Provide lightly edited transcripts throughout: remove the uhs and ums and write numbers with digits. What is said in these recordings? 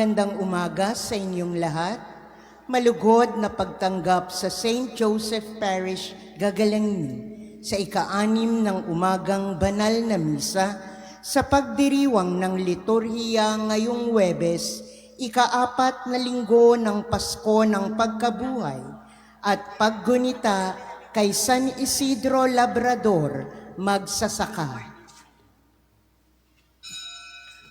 Magandang umaga sa inyong lahat. Malugod na pagtanggap sa St. Joseph Parish, Gagalangin sa ika-6 ng umagang banal na misa sa pagdiriwang ng liturhiya ngayong Huwebes, ika-4 na linggo ng Pasko ng Pagkabuhay at paggunita kay San Isidro Labrador, magsasaka.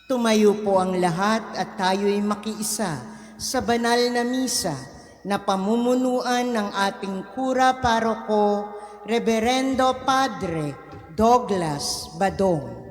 Tumayo po ang lahat at tayo'y makiisa sa banal na misa na pamumunuan ng ating Kura Paroko, Reverendo Padre Douglas Badong.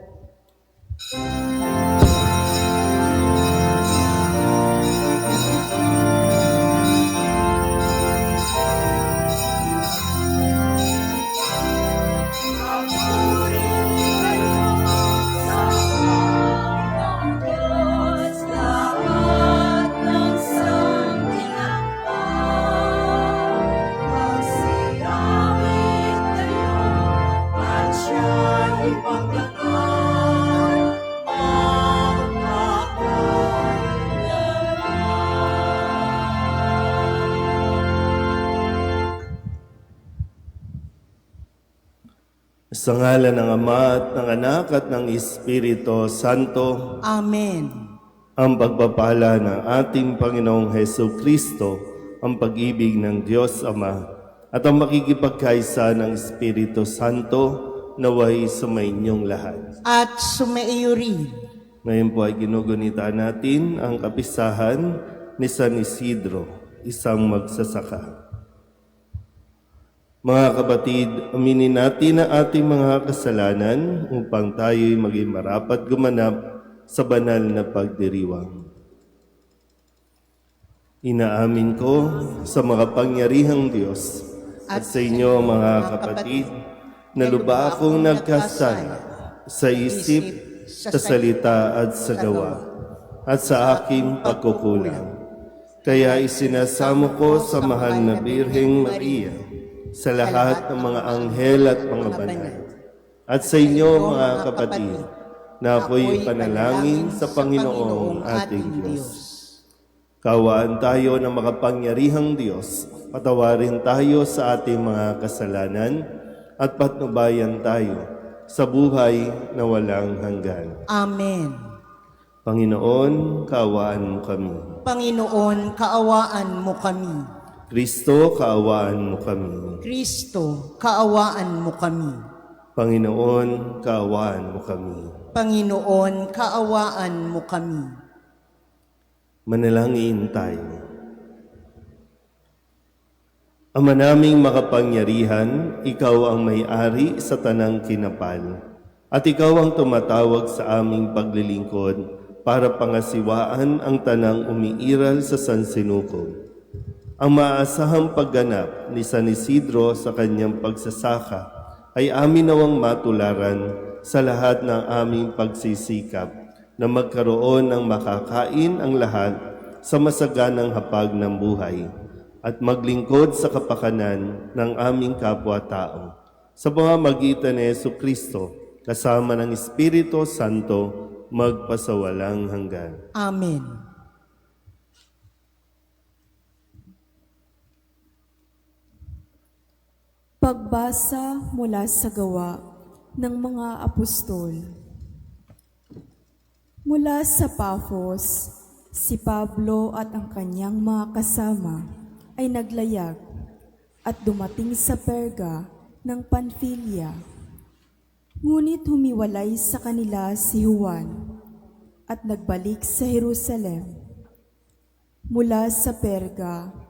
Sa ngalan ng Ama at ng Anak at ng Espiritu Santo. Amen. Ang pagpapala ng ating Panginoong Hesus Kristo, ang pag-ibig ng Diyos Ama, at ang makikipagkaisa ng Espiritu Santo naway sumainyong lahat. At sumaiyo rin. Ngayon po ay ginugunita natin ang kapisahan ni San Isidro, isang magsasaka. Mga kapatid, aminin natin ang ating mga kasalanan upang tayo'y maging marapat gumanap sa banal na pagdiriwang. Inaamin ko sa makapangyarihang Diyos at sa inyo mga kapatid na lubha akong nagkasala sa isip, sa salita at sa gawa at sa aking pagkukulang. Kaya isinasamo ko sa mahal na Birheng Maria, sa lahat ng mga anghel at mga banal, at sa inyo mga kapatid, na ako'y panalangin sa Panginoong ating Diyos. Kawaan tayo ng makapangyarihang Diyos, patawarin tayo sa ating mga kasalanan, at patnubayan tayo sa buhay na walang hanggan. Amen. Panginoon, kaawaan mo kami. Panginoon, kaawaan mo kami. Kristo, kaawaan mo kami. Kristo, kaawaan mo kami. Panginoon, kaawaan mo kami. Panginoon, kaawaan mo kami. Manalangin tayo. Ama naming makapangyarihan, ikaw ang may-ari sa tanang kinapal, at ikaw ang tumatawag sa aming paglilingkod para pangasiwaan ang tanang umiiral sa sansinukob. Ang maasahang pagganap ni San Isidro sa kanyang pagsasaka ay amin nawang matularan sa lahat ng aming pagsisikap na magkaroon ng makakain ang lahat sa masaganang hapag ng buhay at maglingkod sa kapakanan ng aming kapwa-tao. Sa pamamagitan ni Jesucristo, kasama ng Espiritu Santo, magpasawalang hanggan. Amen. Pagbasa mula sa Gawa ng mga Apostol. Mula sa Pafos, si Pablo at ang kanyang mga kasama ay naglayag at dumating sa Perga ng Panfilia. Ngunit humiwalay sa kanila si Juan at nagbalik sa Jerusalem. Mula sa Perga,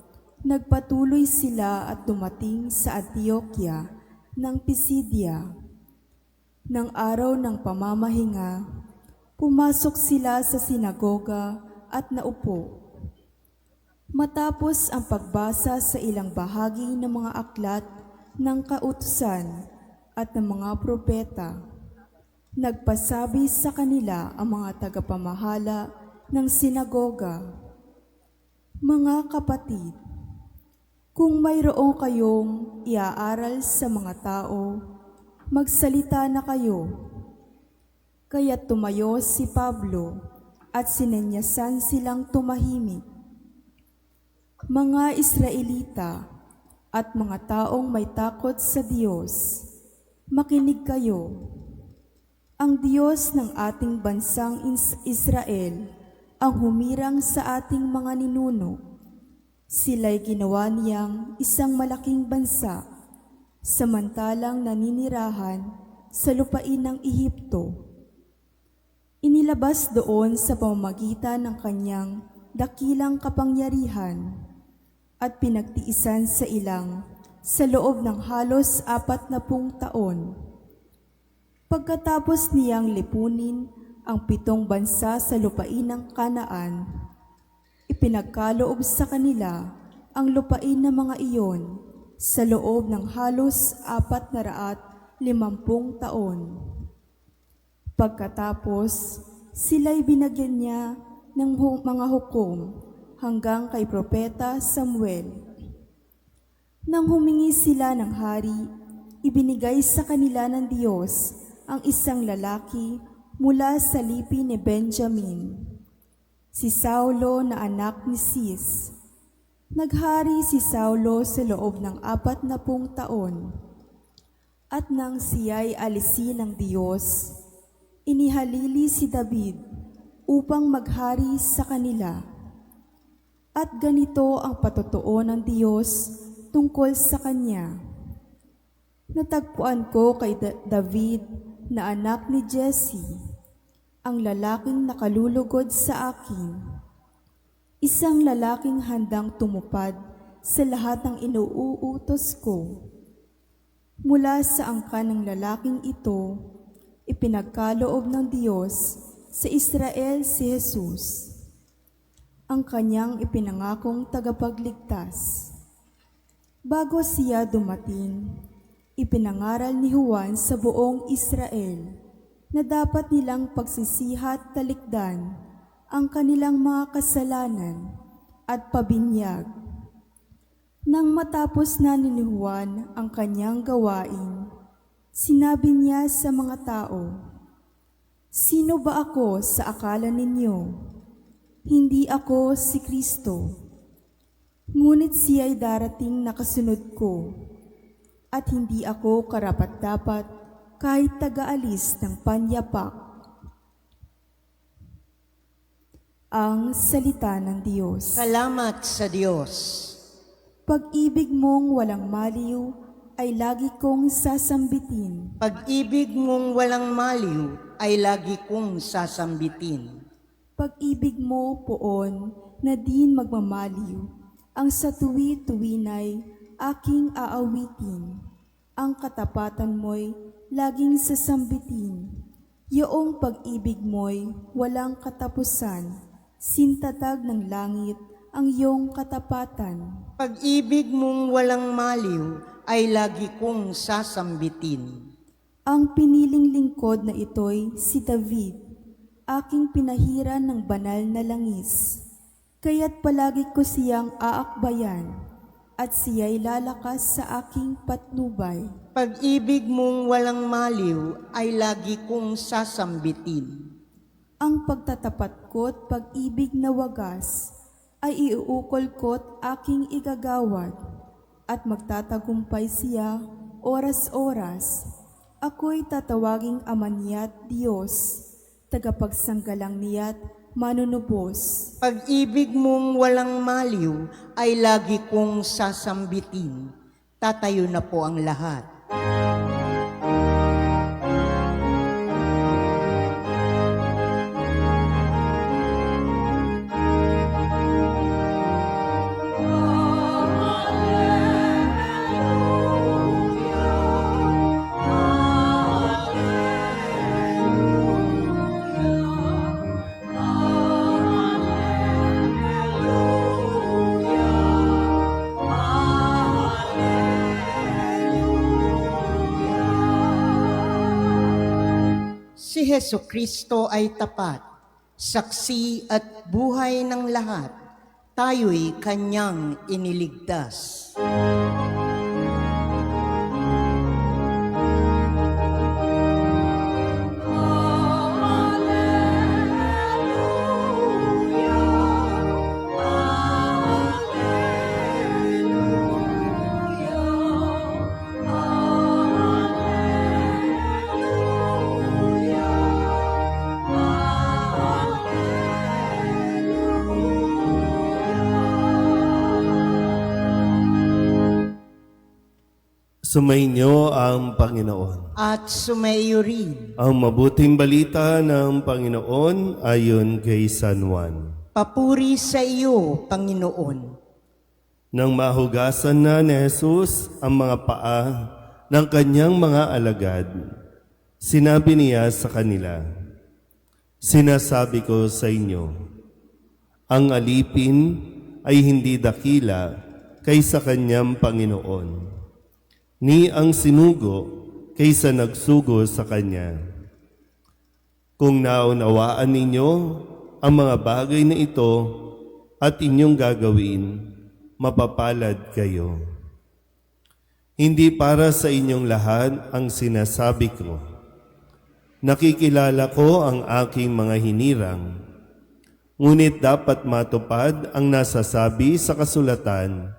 nagpatuloy sila at dumating sa Antioquia ng Pisidia. Nang araw ng pamamahinga, pumasok sila sa sinagoga at naupo. Matapos ang pagbasa sa ilang bahagi ng mga aklat ng kautusan at ng mga propeta, nagpasabi sa kanila ang mga tagapamahala ng sinagoga, "Mga kapatid, kung mayroon kayong iaaral sa mga tao, magsalita na kayo." Kaya't tumayo si Pablo at sinenyasan silang tumahimik. Mga Israelita at mga taong may takot sa Diyos, makinig kayo. Ang Diyos ng ating bansang Israel ang humirang sa ating mga ninuno. Sila'y ginawa niyang isang malaking bansa, samantalang naninirahan sa lupain ng Ehipto. Inilabas doon sa pamamagitan ng kanyang dakilang kapangyarihan at pinagtiisan sa ilang sa loob ng halos 40 taon. Pagkatapos niyang lipunin ang 7 bansa sa lupain ng Kanaan, ipinagkaloob sa kanila ang lupain ng mga iyon sa loob ng halos 450 taon. Pagkatapos, sila'y binagyan niya ng mga hukom hanggang kay Propeta Samuel. Nang humingi sila ng hari, ibinigay sa kanila ng Diyos ang isang lalaki mula sa lipi ni Benjamin, si Saulo na anak ni Cis. Naghari si Saulo sa loob ng 40 taon. At nang siya'y alisin ng Diyos, inihalili si David upang maghari sa kanila. At ganito ang patotoo ng Diyos tungkol sa kanya. Natagpuan ko kay David na anak ni Jesse, ang lalaking nakalulugod sa akin, isang lalaking handang tumupad sa lahat ng inuutos ko. Mula sa angkan ng lalaking ito, ipinagkaloob ng Diyos sa Israel si Jesus, ang kanyang ipinangakong tagapagligtas. Bago siya dumating, ipinangaral ni Juan sa buong Israel na dapat nilang pagsisihat talikdan ang kanilang mga kasalanan at pabinyag. Nang matapos na ni Juan ang kanyang gawain, sinabi niya sa mga tao, "Sino ba ako sa akala ninyo? Hindi ako si Kristo. Ngunit siya'y darating na kasunod ko, at hindi ako karapat-dapat kahit taga-alis ng panyapak." Ang salita ng Diyos. Salamat sa Diyos. Pag-ibig mong walang maliw ay lagi kong sasambitin. Pag-ibig mong walang maliw ay lagi kong sasambitin. Pag-ibig mo, poon, na din magmamaliw, ang sa tuwi-tuwinay aking aawitin. Ang katapatan mo'y laging sasambitin. Yoong pag-ibig mo'y walang katapusan. Sintatag ng langit ang iyong katapatan. Pag-ibig mong walang maliw ay lagi kong sasambitin. Ang piniling lingkod na ito'y si David, aking pinahiran ng banal na langis. Kaya't palagi ko siyang aakbayan, at siya'y lalakas sa aking patnubay. Pag-ibig mong walang maliw ay lagi kong sasambitin. Ang pagtatapat ko't pag-ibig na wagas ay iuukol ko't aking igagawad, at magtatagumpay siya oras-oras. Ako'y tatawaging Ama niya't Diyos, tagapagsanggalang niya't manunubos. Pag-ibig mong walang maliw ay lagi kong sasambitin. Tatayo na po ang lahat. Si Hesukristo ay tapat, saksi at buhay ng lahat. Tayo'y kanyang iniligtas. Sumainyo ang Panginoon. At sumaiyo rin. Ang mabuting balita ng Panginoon ayon kay San Juan. Papuri sa iyo, Panginoon. Nang mahugasan na ni Jesus ang mga paa ng kanyang mga alagad, sinabi niya sa kanila, "Sinasabi ko sa inyo, ang alipin ay hindi dakila kaysa kanyang Panginoon, ni ang sinugo kaysa nagsugo sa kanya. Kung naunawaan ninyo ang mga bagay na ito at inyong gagawin, mapapalad kayo. Hindi para sa inyong lahat ang sinasabi ko. Nakikilala ko ang aking mga hinirang, ngunit dapat matupad ang nasasabi sa kasulatan,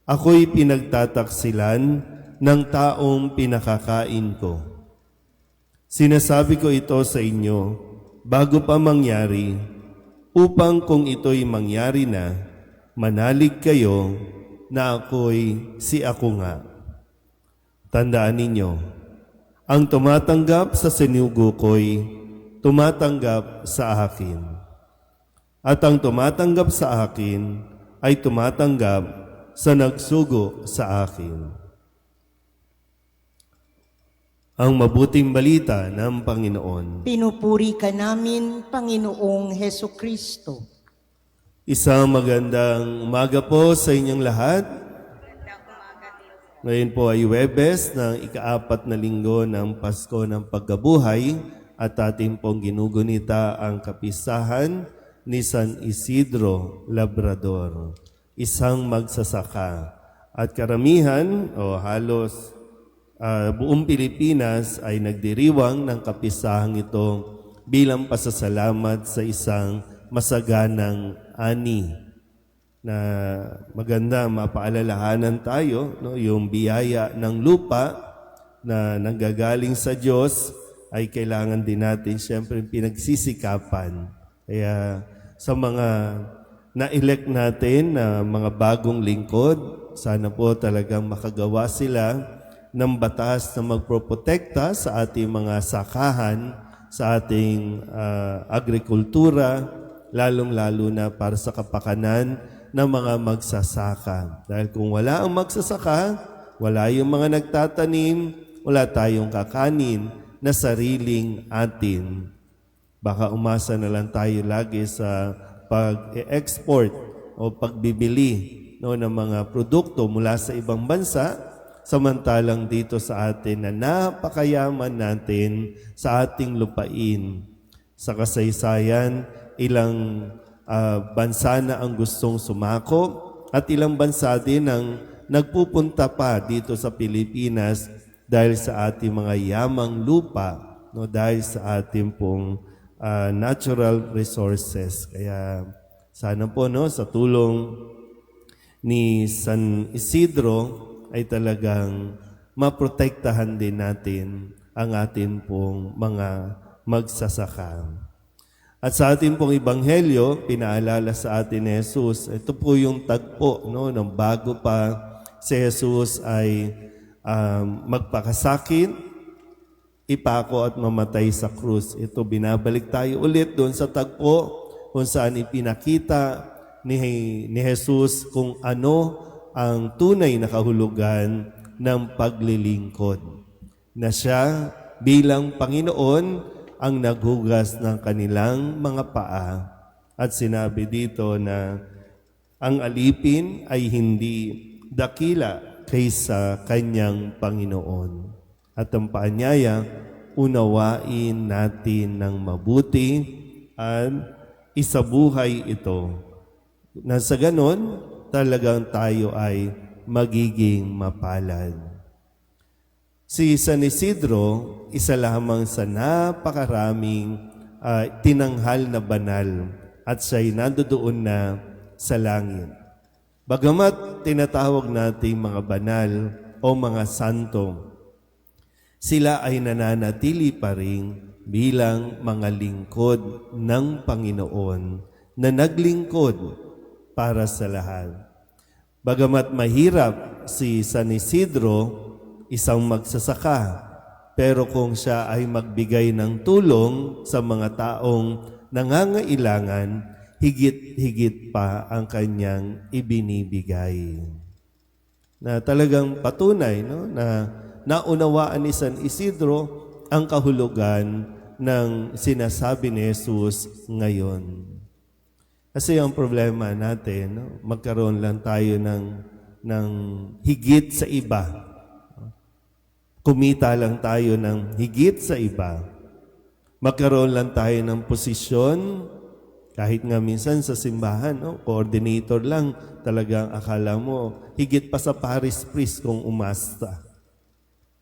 ako'y pinagtataksilan ng taong pinakakain ko. Sinasabi ko ito sa inyo bago pa mangyari, upang kung ito'y mangyari na, manalig kayo na ako'y si ako nga. Tandaan ninyo, ang tumatanggap sa sinugo ko'y tumatanggap sa akin. At ang tumatanggap sa akin ay tumatanggap sa nagsugo sa akin." Ang mabuting balita ng Panginoon. Pinupuri ka namin, Panginoong Heso Kristo. Isang magandang umaga po sa inyong lahat. Ngayon po ay Huwebes ng ika-4 na linggo ng Pasko ng Pagkabuhay at ating pong ginugunita ang kapistahan ni San Isidro Labrador, isang magsasaka. At karamihan o halos buong Pilipinas ay nagdiriwang ng kapisahang ito bilang pasasalamat sa isang masaganang ani na maganda mapaalalahanan tayo, no, yung biyaya ng lupa na nanggagaling sa Diyos ay kailangan din natin siyempre pinagsisikapan. Kaya sa mga na-elect natin na mga bagong lingkod, sana po talagang makagawa sila ng batas na magproprotekta sa ating mga sakahan, sa ating agrikultura, lalong-lalo na para sa kapakanan ng mga magsasaka. Dahil kung wala ang magsasaka, wala yung mga nagtatanim, wala tayong kakanin na sariling atin. Baka umasa na lang tayo lagi sa pag-export o pagbibili, no, ng mga produkto mula sa ibang bansa, samantalang dito sa atin na napakayaman natin sa ating lupain. Sa kasaysayan, ilang bansa na ang gustong sumako at ilang bansa din ang nagpupunta pa dito sa Pilipinas dahil sa ating mga yamang lupa, no, dahil sa ating pong natural resources. Kaya sana po, no, sa tulong ni San Isidro ay talagang maprotektahan din natin ang atin pong mga magsasaka. At sa ating pong Ebanghelyo, pinaalala sa atin ni Jesus, ito po yung tagpo, no, ng bago pa si Jesus ay magpakasakit, ipako at mamatay sa krus. Ito binabalik tayo ulit doon sa tagpo kung saan ipinakita ni Jesus kung ano ang tunay na kahulugan ng paglilingkod. Na siya bilang Panginoon ang naghugas ng kanilang mga paa. At sinabi dito na ang alipin ay hindi dakila kaysa kanyang Panginoon. At ang paanyaya, unawain natin ng mabuti at isabuhay ito. Na sa ganon, talagang tayo ay magiging mapalad. Si San Isidro, isa lamang sa napakaraming tinanghal na banal at siya'y nandoon na sa langit. Bagamat tinatawag nating mga banal o mga santo, sila ay nananatili pa rin bilang mga lingkod ng Panginoon na naglingkod para sa lahat. Bagamat mahirap si San Isidro, isang magsasaka. Pero kung siya ay magbigay ng tulong sa mga taong nangangailangan, higit-higit pa ang kanyang ibinibigay. Na talagang patunay, no, na naunawaan ni San Isidro ang kahulugan ng sinasabi ni Jesus ngayon. Kasi ang problema natin, no, magkaroon lang tayo ng higit sa iba. Kumita lang tayo ng higit sa iba. Magkaroon lang tayo ng posisyon, kahit nga minsan sa simbahan, no, coordinator lang, talagang akala mo, higit pa sa parish priest kung umasta.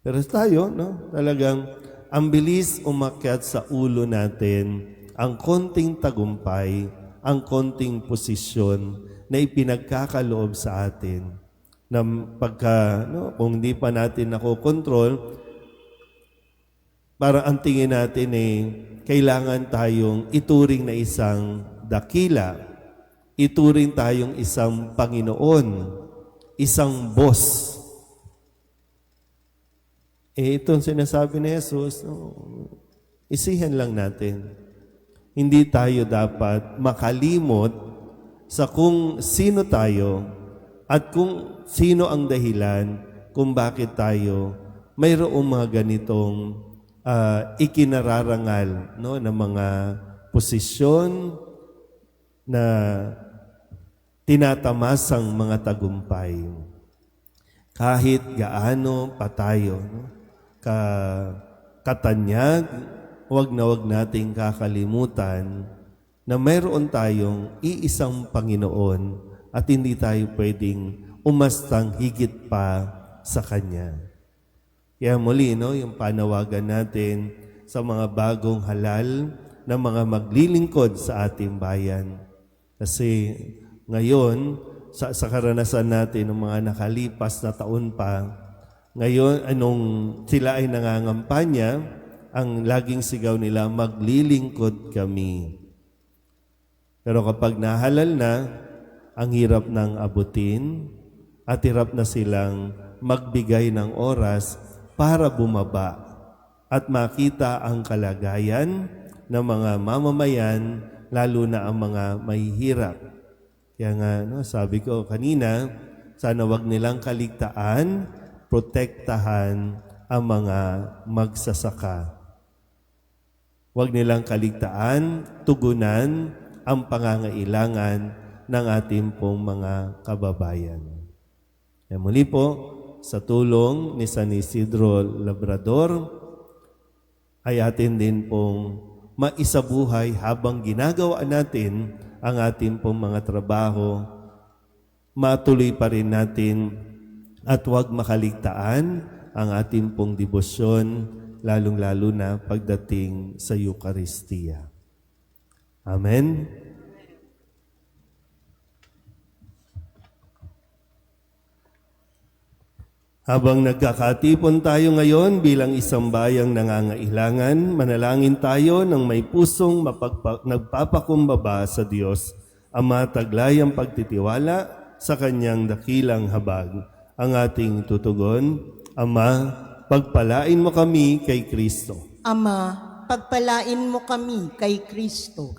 Pero tayo, no, talagang ang bilis umakyat sa ulo natin ang konting tagumpay, ang konting posisyon na ipinagkakaloob sa atin. Na pagka, no, kung hindi pa natin nakokontrol, parang ang tingin natin kailangan tayong ituring na isang dakila, ituring tayong isang Panginoon, isang boss. Itong sinasabi ni Jesus, no, isihan lang natin. Hindi tayo dapat makalimot sa kung sino tayo at kung sino ang dahilan kung bakit tayo mayroong mga ganitong ikinararangal, no, ng mga posisyon na tinatamasang mga tagumpay. Kahit gaano pa tayo, no, katanyag, wag nating kakalimutan na mayroon tayong iisang Panginoon at hindi tayo pwedeng umastang higit pa sa Kanya. Kaya muli, no, yung panawagan natin sa mga bagong halal na mga maglilingkod sa ating bayan. Kasi ngayon, sa karanasan natin ng mga nakalipas na taon pa, ngayon, anong sila ay nangangampanya, ang laging sigaw nila, maglilingkod kami. Pero kapag nahalal na, ang hirap ng abutin at hirap na silang magbigay ng oras para bumaba at makita ang kalagayan ng mga mamamayan, lalo na ang mga mahihirap. Kaya nga, no, sabi ko kanina, sana wag nilang kaligtaan, protektahan ang mga magsasaka. Huwag nilang kaligtaan, tugunan ang pangangailangan ng ating pong mga kababayan. E muli po, sa tulong ni San Isidro Labrador, ay atin din pong maisabuhay habang ginagawa natin ang ating pong mga trabaho, matuloy pa rin natin at huwag makaligtaan ang ating pong debosyon, lalong-lalo na pagdating sa Eucharistia. Amen. Habang nagkakatipon tayo ngayon bilang isang bayang nangangailangan, manalangin tayo ng may pusong nagpapakumbaba sa Diyos, Ama, taglayang pagtitiwala sa Kanyang dakilang habag. Ang ating tutugon, Ama, pagpalain mo kami kay Kristo. Ama, pagpalain mo kami kay Kristo.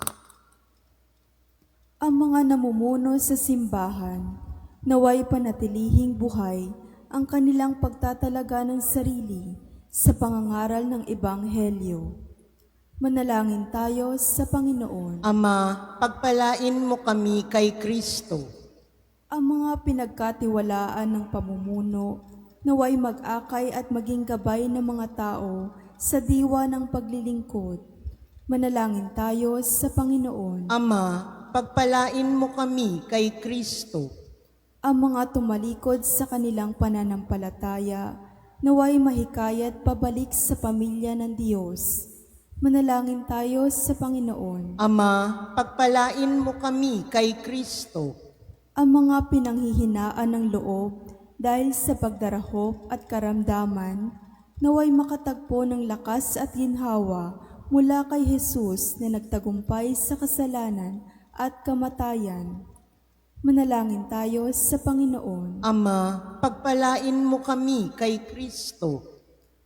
Ang mga namumuno sa simbahan, naway panatilihing buhay ang kanilang pagtatalaga ng sarili sa pangangaral ng Ebanghelyo. Manalangin tayo sa Panginoon. Ama, pagpalain mo kami kay Kristo. Ang mga pinagkatiwalaan ng pamumuno, naway mag-akay at maging gabay ng mga tao sa diwa ng paglilingkod. Manalangin tayo sa Panginoon. Ama, pagpalain mo kami kay Kristo. Ang mga tumalikod sa kanilang pananampalataya, naway mahikayat pabalik sa pamilya ng Diyos. Manalangin tayo sa Panginoon. Ama, pagpalain mo kami kay Kristo. Ang mga pinanghihinaan ng loob dahil sa pagdarahop at karamdaman, naway makatagpo ng lakas at ginhawa mula kay Jesus na nagtagumpay sa kasalanan at kamatayan. Manalangin tayo sa Panginoon. Ama, pagpalain mo kami kay Kristo.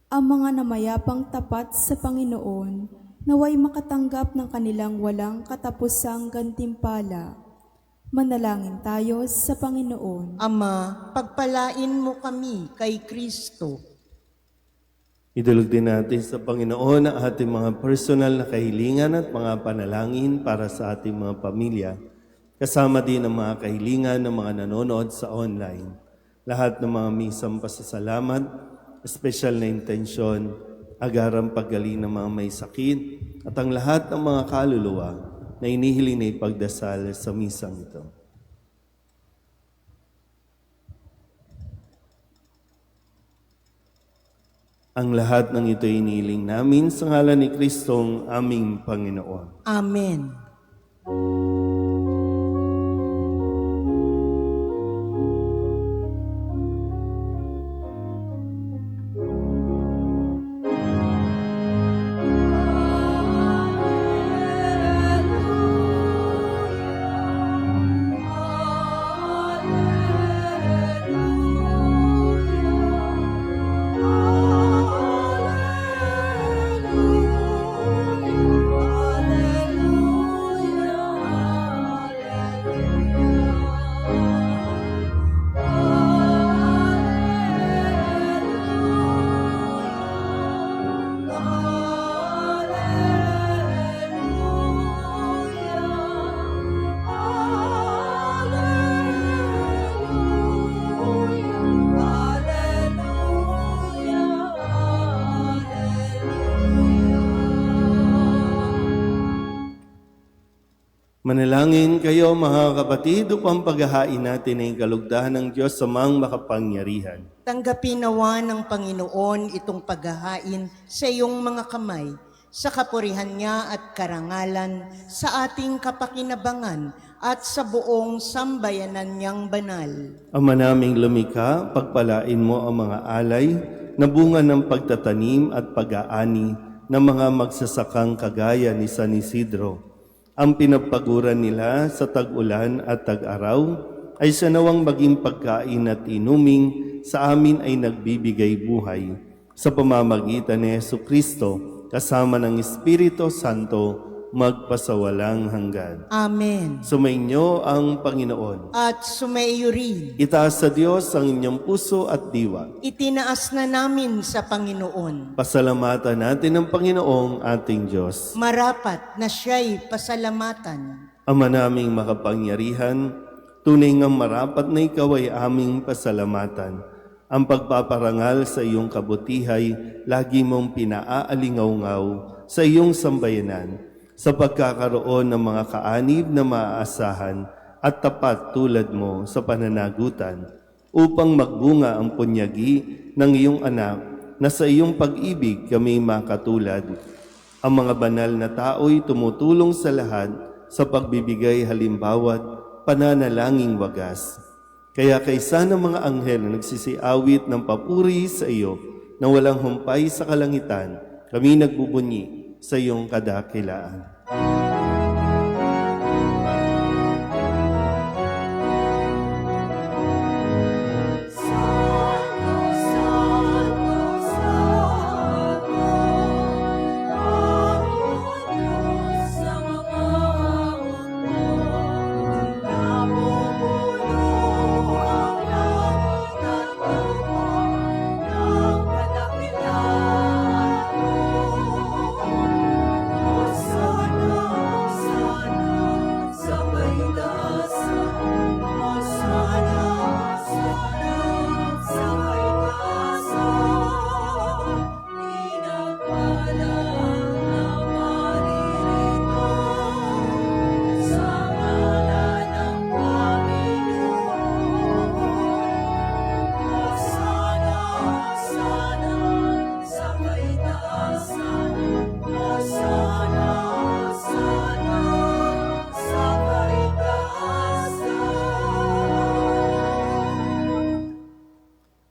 Ang mga namayapang tapat sa Panginoon, naway makatanggap ng kanilang walang katapusang gantimpala. Manalangin tayo sa Panginoon. Ama, pagpalain mo kami kay Kristo. Idulog din natin sa Panginoon ang ating mga personal na kahilingan at mga panalangin para sa ating mga pamilya. Kasama din ang mga kahilingan ng mga nanonood sa online. Lahat ng mga misang pasasalamat, espesyal na intensyon, agarang paggaling ng mga may sakit, at ang lahat ng mga kaluluwa na inihiling na ipagdasal sa misang ito. Ang lahat ng ito inihiling namin sa ngalan ni Kristong aming Panginoon. Amen. Manalangin kayo mga kapatid upang paghahain natin ang kalugdahan ng Diyos sa mga makapangyarihan. Tanggapin nawa ng Panginoon itong paghahain sa iyong mga kamay, sa kapurihan niya at karangalan, sa ating kapakinabangan at sa buong sambayanan niyang banal. Ama naming lumikha, pagpalain mo ang mga alay na bunga ng pagtatanim at pag-aani ng mga magsasakang kagaya ni San Isidro. Ang pinagpaguran nila sa tag-ulan at tag-araw ay siya nawang maging pagkain at inuming sa amin ay nagbibigay buhay. Sa pamamagitan ni Jesucristo, kasama ng Espiritu Santo, magpasawalang hanggan. Amen. Sumainyo ang Panginoon. At sumaiyo rin. Itaas sa Diyos ang inyong puso at diwa. Itinaas na namin sa Panginoon. Pasalamatan natin ang Panginoong ating Diyos. Marapat na siya'y pasalamatan. Ama naming makapangyarihan, tunay ngang marapat na ikaw ay aming pasalamatan. Ang pagpaparangal sa iyong kabutihay, lagi mong pinaalingaw-ngaw sa iyong sambayanan, sa pagkakaroon ng mga kaanib na maaasahan at tapat tulad mo sa pananagutan, upang magbunga ang punyagi ng iyong anak na sa iyong pag-ibig kami makatulad. Ang mga banal na tao'y tumutulong sa lahat sa pagbibigay halimbawa't pananalangin wagas. Kaya kaysa ng mga anghel na nagsisiawit ng papuri sa iyo na walang humpay sa kalangitan, kami nagbubunyi sa iyong kadakilaan.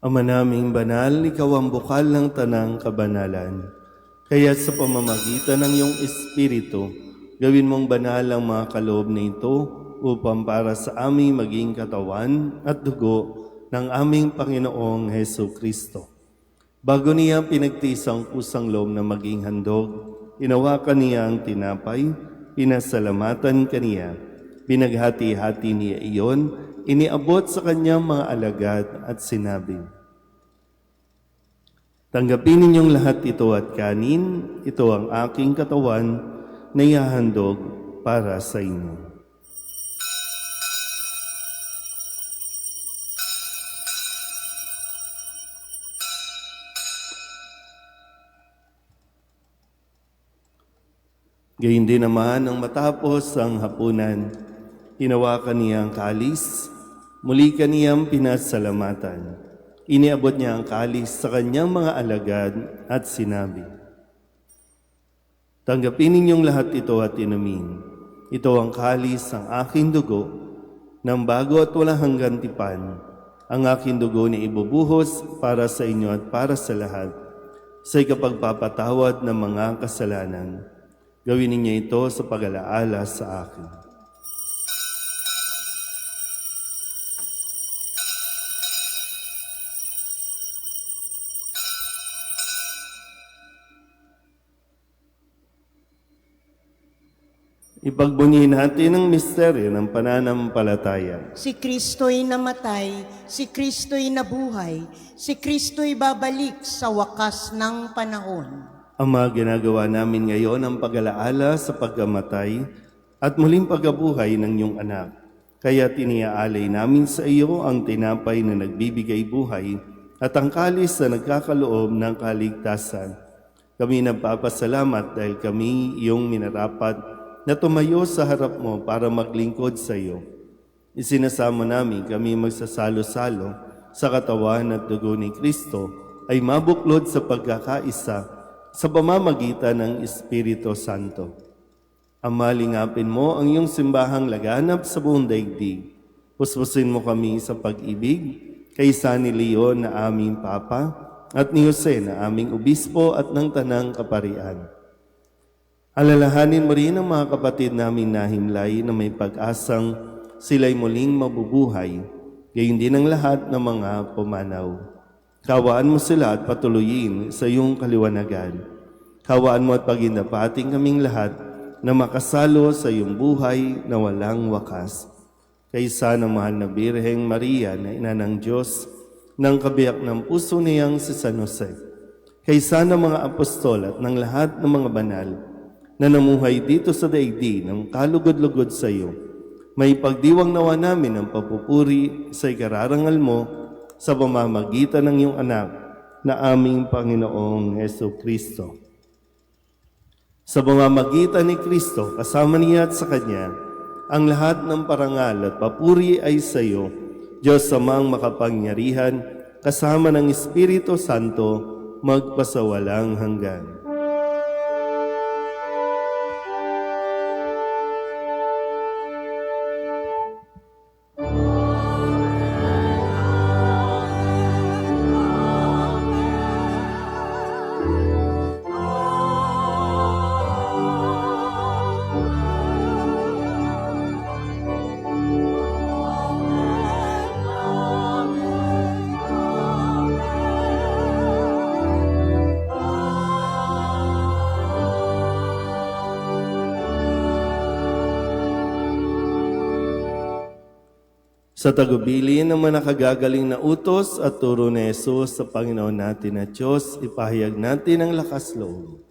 Ama naming banal, ikaw ang bukal ng tanang kabanalan. Kaya sa pamamagitan ng iyong Espiritu, gawin mong banal ang mga kaloob na ito upang para sa aming maging katawan at dugo ng aming Panginoong Heso Kristo. Bago niya pinagtiis ang pusang loob na maging handog, inawakan niya ang tinapay, pinasalamatan kaniya, pinaghati-hati niya iyon, iniabot sa kanyang mga alagad at sinabi, "Tanggapin ninyong lahat ito at kanin, ito ang aking katawan na ihahandog para sa inyo." Gayun din naman nang matapos ang hapunan, hinawakan niya ang kalis, muli kaniyang pinasalamatan. Iniabot niya ang kalis sa kanyang mga alagad at sinabi, "Tanggapin ninyong lahat ito at inumin. Ito ang kalis ng aking dugo, ng bago at walang hanggang tipan. Ang aking dugo na ibubuhos para sa inyo at para sa lahat, sa ikapagpapatawad ng mga kasalanan. Gawin ninyo ito sa pag-alaala sa akin." Ipagbunyi natin ang misteryo ng pananampalataya. Si Kristo'y namatay, si Kristo'y nabuhay, si Kristo'y babalik sa wakas ng panahon. Ama, ginagawa namin ngayon ang pag-alaala sa pagkamatay at muling pagkabuhay ng iyong anak. Kaya tiniaalay namin sa iyo ang tinapay na nagbibigay buhay at ang kalis na nagkakaloob ng kaligtasan. Kami nagpapasalamat dahil kami iyong minarapat na tumayo sa harap mo para maglingkod sa iyo. Isinasama namin kami magsasalo-salo sa katawan at dugo ni Kristo ay mabuklod sa pagkakaisa sa pamamagitan ng Espiritu Santo. Ama, lingapin mo ang iyong simbahang laganap sa buong daigdig. Puspusin mo kami sa pag-ibig kay San Leon na aming Papa at ni Jose na aming Obispo at ng Tanang Kaparian. Alalahanin mo rin ang mga kapatid namin na himlay na may pag-asang sila'y muling mabubuhay, gayon din ang lahat ng mga pumanaw. Kawaan mo sila at patuloyin sa iyong kaliwanagan. Kawaan mo at paginapating kaming lahat na makasalo sa iyong buhay na walang wakas. Kaysa ng mahal na Birheng Maria na ina ng Diyos, ng kabiyak ng puso niyang si San Jose. Kaysa ng mga apostol at ng lahat ng mga banal, na namuhay dito sa daigdig ng kalugod-lugod sa iyo, may pagdiwang nawa namin ang papupuri sa ikararangal mo sa pamamagitan ng iyong anak na aming Panginoong Heso Kristo. Sa pamamagitan ni Kristo, kasama niya at sa Kanya, ang lahat ng parangal at papuri ay sa iyo, Diyos Amang makapangyarihan, kasama ng Espiritu Santo, magpasawalang hanggan. Sa tagubilin ng mga nakagagaling na utos at turo ni Jesus sa Panginoon natin at Diyos, ipahayag natin ang lakas loob.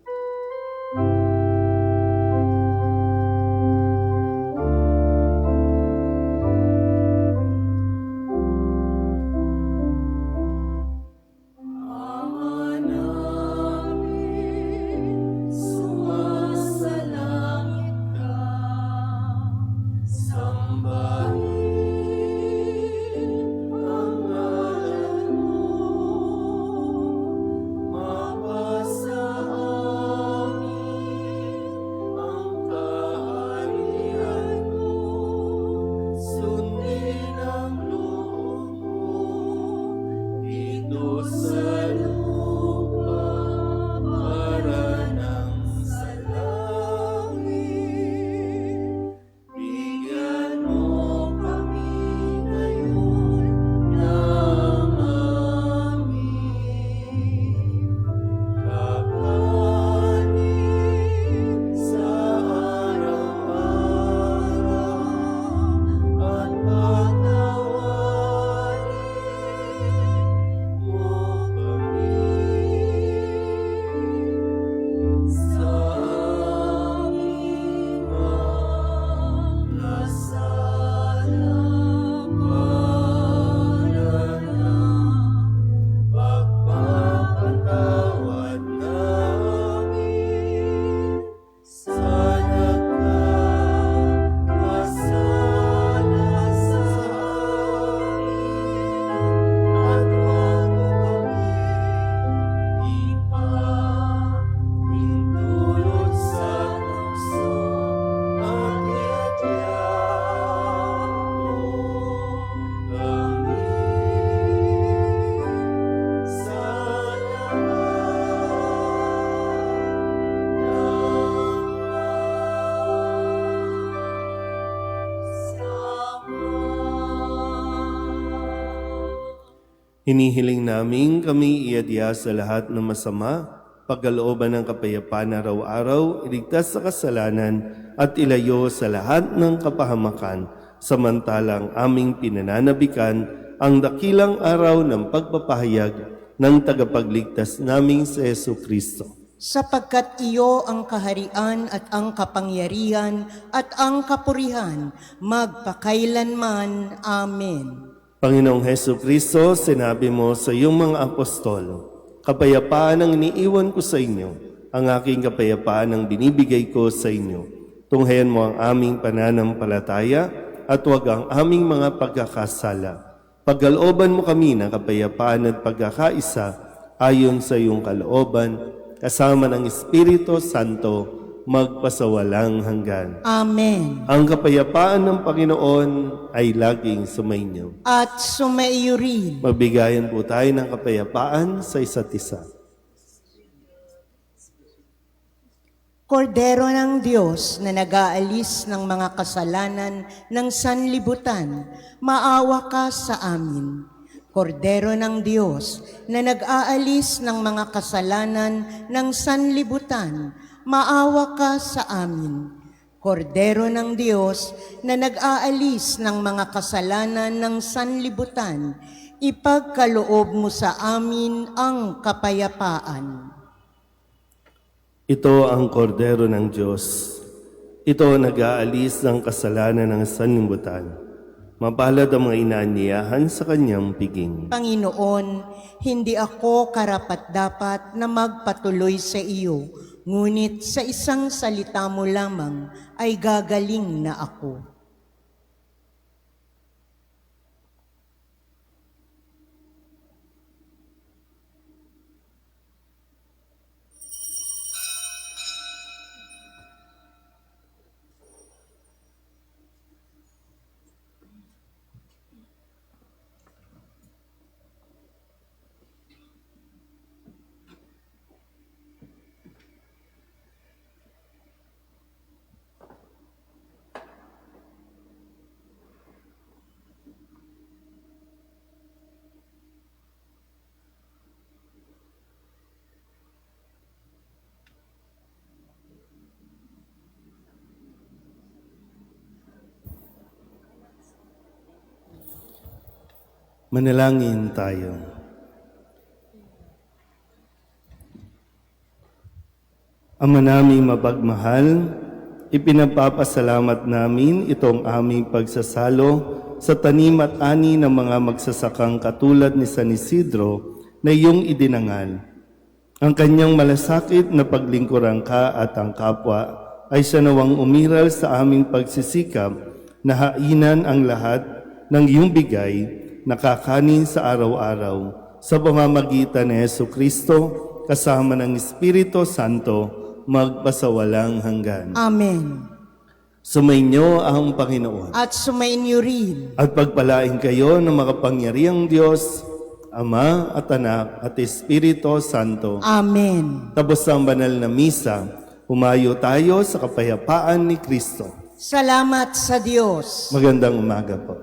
Mapasa Hinihiling namin kami iadya sa lahat ng masama, pagkalooban ng kapayapaan araw-araw, iligtas sa kasalanan at ilayo sa lahat ng kapahamakan, samantalang aming pinananabikan ang dakilang araw ng pagpapahayag ng tagapagligtas naming si Jesucristo. Sapagkat iyo ang kaharian at ang kapangyarihan at ang kapurihan, magpakailanman. Amen. Panginoong Jesucristo, sinabi mo sa iyong mga apostol, kapayapaan ang iniiwan ko sa inyo, ang aking kapayapaan ang binibigay ko sa inyo. Tunghayan mo ang aming pananampalataya at huwag ang aming mga pagkakasala. Pagkalooban mo kami ng kapayapaan at pagkakaisa ayon sa iyong kalooban, kasama ng Espiritu Santo, magpasawalang hanggan. Amen. Ang kapayapaan ng Panginoon ay laging sumainyo. At sumaiyo rin. Magbigayan po tayo ng kapayapaan sa isa't isa. Kordero ng Diyos na nag-aalis ng mga kasalanan ng sanlibutan, maawa ka sa amin. Kordero ng Diyos na nag-aalis ng mga kasalanan ng sanlibutan, maawa ka sa amin. Kordero ng Diyos na nag-aalis ng mga kasalanan ng sanlibutan, ipagkaloob mo sa amin ang kapayapaan. Ito ang kordero ng Diyos. Ito ang nag-aalis ng kasalanan ng sanlibutan. Mapalad ang mga inaanyayahan sa kanyang piging. Panginoon, hindi ako karapat-dapat na magpatuloy sa iyo, ngunit sa isang salita mo lamang ay gagaling na ako. Manalangin tayo. Ama naming mapagmahal, ipinagpapasalamat namin itong aming pagsasalo sa tanim at ani ng mga magsasakang katulad ni San Isidro na iyong idinangal. Ang kanyang malasakit na paglingkuran ka at ang kapwa ay siya nawang umiral sa aming pagsisikap na hainan ang lahat ng iyong bigay nakakanin sa araw-araw sa pamamagitan ni Jesucristo kasama ng Espiritu Santo magpasawalang hanggan. Amen. Sumainyo ang Panginoon. At sumainyo rin. At pagpalain kayo ng makapangyarihang Diyos, Ama at Anak at Espiritu Santo. Amen. Tapos ang banal na misa, humayo tayo sa kapayapaan ni Kristo. Salamat sa Diyos. Magandang umaga po.